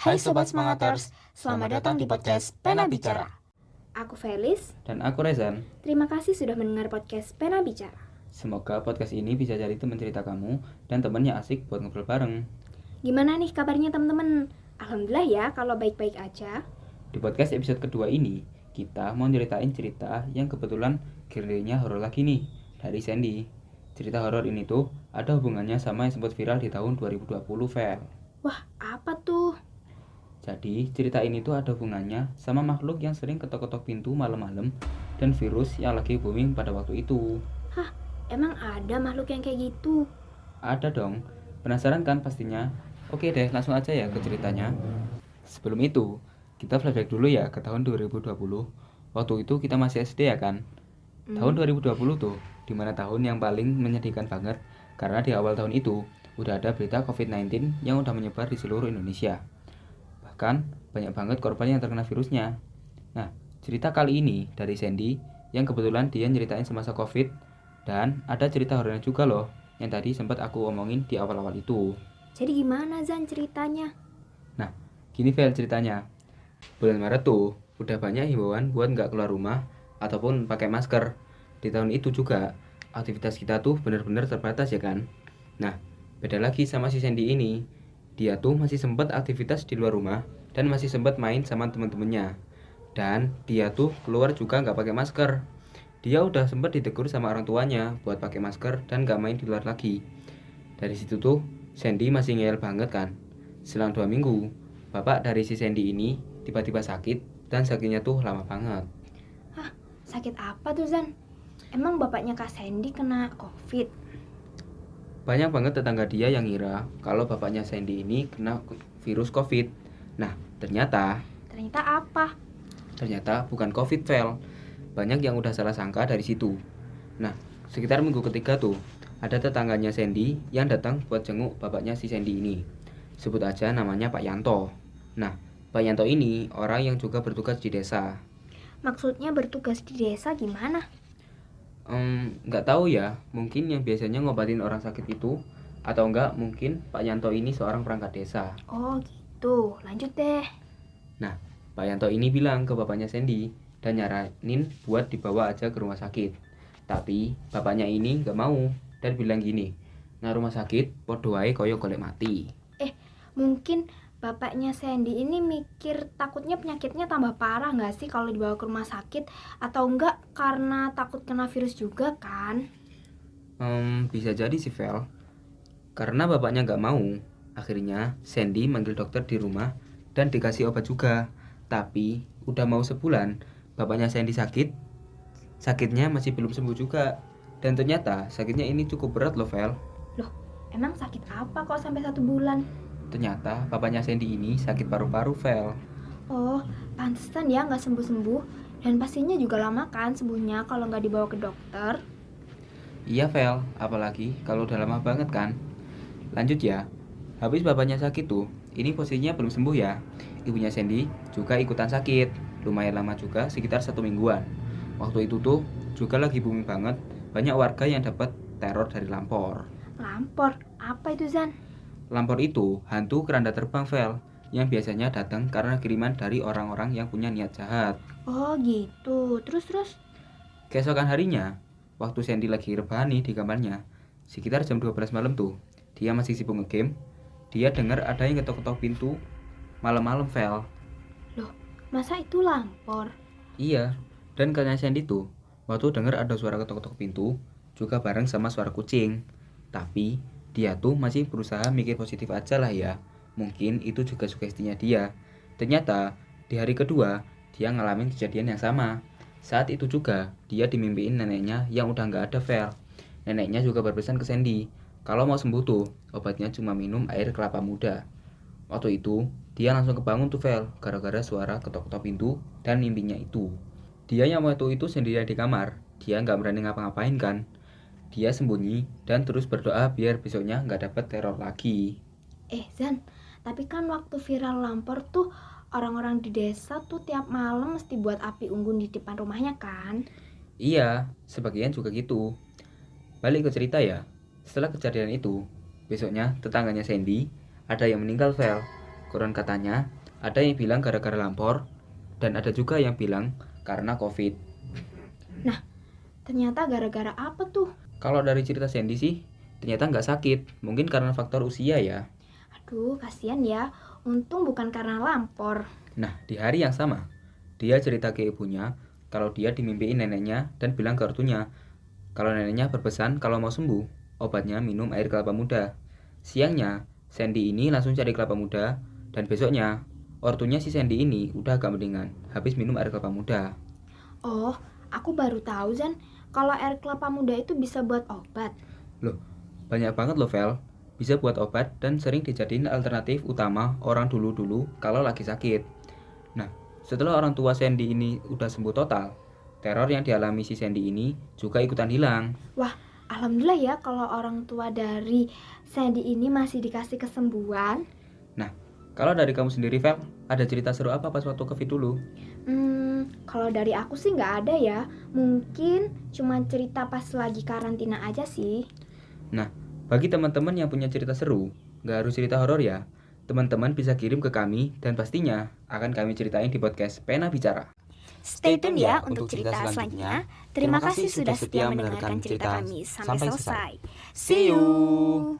Hai Sobat Semangaters, selamat datang di podcast Pena Bicara. Aku Felis. Dan aku Rezan. Terima kasih sudah mendengar podcast Pena Bicara. Semoga podcast ini bisa jadi teman cerita kamu dan temannya asik buat ngobrol bareng. Gimana nih kabarnya teman-teman? Alhamdulillah ya kalau baik-baik aja. Di podcast episode kedua ini, kita mau ceritain cerita yang kebetulan genrenya horor lagi nih, dari Sandy. Cerita horor ini tuh ada hubungannya sama yang sempat viral di tahun 2020, Fel. Wah, apa tuh? Jadi, cerita ini tuh ada hubungannya sama makhluk yang sering ketok-ketok pintu malam-malam dan virus yang lagi booming pada waktu itu. Hah, emang ada makhluk yang kayak gitu? Ada dong. Penasaran kan pastinya? Oke deh, langsung aja ya ke ceritanya. Sebelum itu, kita flashback dulu ya ke tahun 2020. Waktu itu kita masih SD ya kan? Tahun 2020 tuh, dimana tahun yang paling menyedihkan banget karena di awal tahun itu udah ada berita COVID-19 yang udah menyebar di seluruh Indonesia. Bahkan banyak banget korban yang terkena virusnya. Nah, cerita kali ini dari Sandy yang kebetulan dia nyeritain semasa COVID, dan ada cerita horornya juga loh yang tadi sempat aku omongin di awal-awal itu. Jadi gimana Zan ceritanya? Nah, gini Vel ceritanya. Bulan Maret tuh udah banyak himbauan buat nggak keluar rumah ataupun pakai masker. Di tahun itu juga aktivitas kita tuh bener-bener terbatas ya kan. Nah, beda lagi sama si Sandy ini. Dia tuh masih sempat aktivitas di luar rumah dan masih sempat main sama temen-temennya. Dan dia tuh keluar juga nggak pakai masker. Dia udah sempat ditegur sama orang tuanya buat pakai masker dan nggak main di luar lagi. Dari situ tuh Sandy masih ngeyel banget kan. Selang 2 minggu, bapak dari si Sandy ini tiba-tiba sakit dan sakitnya tuh lama banget. Hah, sakit apa tuh Zan? Emang bapaknya Kak Sandy kena COVID? Banyak banget tetangga dia yang ngira kalau bapaknya Sandy ini kena virus COVID. Nah, ternyata apa? Ternyata bukan COVID, Vel. Banyak yang udah salah sangka dari situ. Nah, sekitar minggu ketiga tuh, ada tetangganya Sandy yang datang buat jenguk bapaknya si Sandy ini. Sebut aja namanya Pak Yanto. Nah, Pak Yanto ini orang yang juga bertugas di desa. Maksudnya bertugas di desa gimana? Nggak tahu ya, mungkin yang biasanya ngobatin orang sakit itu, atau enggak mungkin Pak Yanto ini seorang perangkat desa. Oh gitu, lanjut deh. Nah, Pak Yanto ini bilang ke bapaknya Sandy dan nyaranin buat dibawa aja ke rumah sakit. Tapi bapaknya ini nggak mau dan bilang gini, nah rumah sakit podo wae koyo golek mati. Mungkin bapaknya Sandy ini mikir takutnya penyakitnya tambah parah nggak sih kalau dibawa ke rumah sakit? Atau enggak karena takut kena virus juga kan? Bisa jadi sih Vel. Karena bapaknya nggak mau, akhirnya Sandy manggil dokter di rumah dan dikasih obat juga. Tapi udah mau sebulan, bapaknya Sandy sakit. Sakitnya masih belum sembuh juga. Dan ternyata sakitnya ini cukup berat loh Vel. Loh, emang sakit apa kok sampai 1 bulan? Ternyata bapaknya Sandy ini sakit paru-paru Vel. Oh, pantesan ya nggak sembuh-sembuh. Dan pastinya juga lama kan sembuhnya kalau nggak dibawa ke dokter. Iya Vel, apalagi kalau udah lama banget kan. Lanjut ya. Habis bapaknya sakit tuh, ini posisinya belum sembuh ya. Ibunya Sandy juga ikutan sakit, lumayan lama juga, sekitar 1 mingguan. Waktu itu tuh juga lagi booming banget, banyak warga yang dapat teror dari lampor. Lampor, apa itu Zan? Lampor itu hantu keranda terbang Vel, yang biasanya datang karena kiriman dari orang-orang yang punya niat jahat. Oh gitu, terus? Keesokan harinya, waktu Sandy lagi rebahan nih di kamarnya, sekitar jam 12 malam tuh, dia masih sibuk ngegame, dia dengar ada yang ketok-ketok pintu malam-malam Vel. Loh, masa itu lampor? Iya, dan katanya Sandy tuh, waktu dengar ada suara ketok-ketok pintu, juga bareng sama suara kucing. Tapi, dia tuh masih berusaha mikir positif aja lah ya. Mungkin itu juga sugestinya dia. Ternyata, di hari kedua, dia ngalamin kejadian yang sama. Saat itu juga, dia dimimpiin neneknya yang udah nggak ada Vel. Neneknya juga berpesan ke Sandy, kalau mau sembuh tuh, obatnya cuma minum air kelapa muda. Waktu itu, dia langsung kebangun tuh Vel, gara-gara suara ketok-ketok pintu dan mimpinya itu. Dia yang waktu itu sendirian di kamar, dia nggak berani ngapa-ngapain kan. Dia sembunyi dan terus berdoa biar besoknya nggak dapat teror lagi. Zan, tapi kan waktu viral lampor tuh orang-orang di desa tuh tiap malam mesti buat api unggun di depan rumahnya kan? Iya, sebagian juga gitu. Balik ke cerita ya, setelah kejadian itu, besoknya tetangganya Sandy ada yang meninggal Vel. Konon katanya, ada yang bilang gara-gara lampor, dan ada juga yang bilang karena COVID. Ternyata gara-gara apa tuh? Kalau dari cerita Sandy sih, ternyata nggak sakit. Mungkin karena faktor usia ya. Aduh, kasihan ya. Untung bukan karena lampor. Nah, di hari yang sama, dia cerita ke ibunya kalau dia dimimpiin neneknya dan bilang ke ortunya kalau neneknya berpesan kalau mau sembuh, obatnya minum air kelapa muda. Siangnya, Sandy ini langsung cari kelapa muda, dan besoknya, ortunya si Sandy ini udah agak mendingan, habis minum air kelapa muda. Oh, aku baru tahu Zan, kalau air kelapa muda itu bisa buat obat. Loh, banyak banget loh Vel, bisa buat obat dan sering dijadiin alternatif utama orang dulu-dulu kalau lagi sakit. Nah, setelah orang tua Sandy ini udah sembuh total, teror yang dialami si Sandy ini juga ikutan hilang. Wah, alhamdulillah ya kalau orang tua dari Sandy ini masih dikasih kesembuhan. Kalau dari kamu sendiri Vel, ada cerita seru apa pas waktu COVID dulu? Kalau dari aku sih nggak ada ya. Mungkin cuma cerita pas lagi karantina aja sih. Bagi teman-teman yang punya cerita seru, nggak harus cerita horor ya. Teman-teman bisa kirim ke kami dan pastinya akan kami ceritain di podcast Pena Bicara. Stay tune ya untuk cerita selanjutnya. Terima kasih sudah setia mendengarkan cerita kami sampai selesai. See you!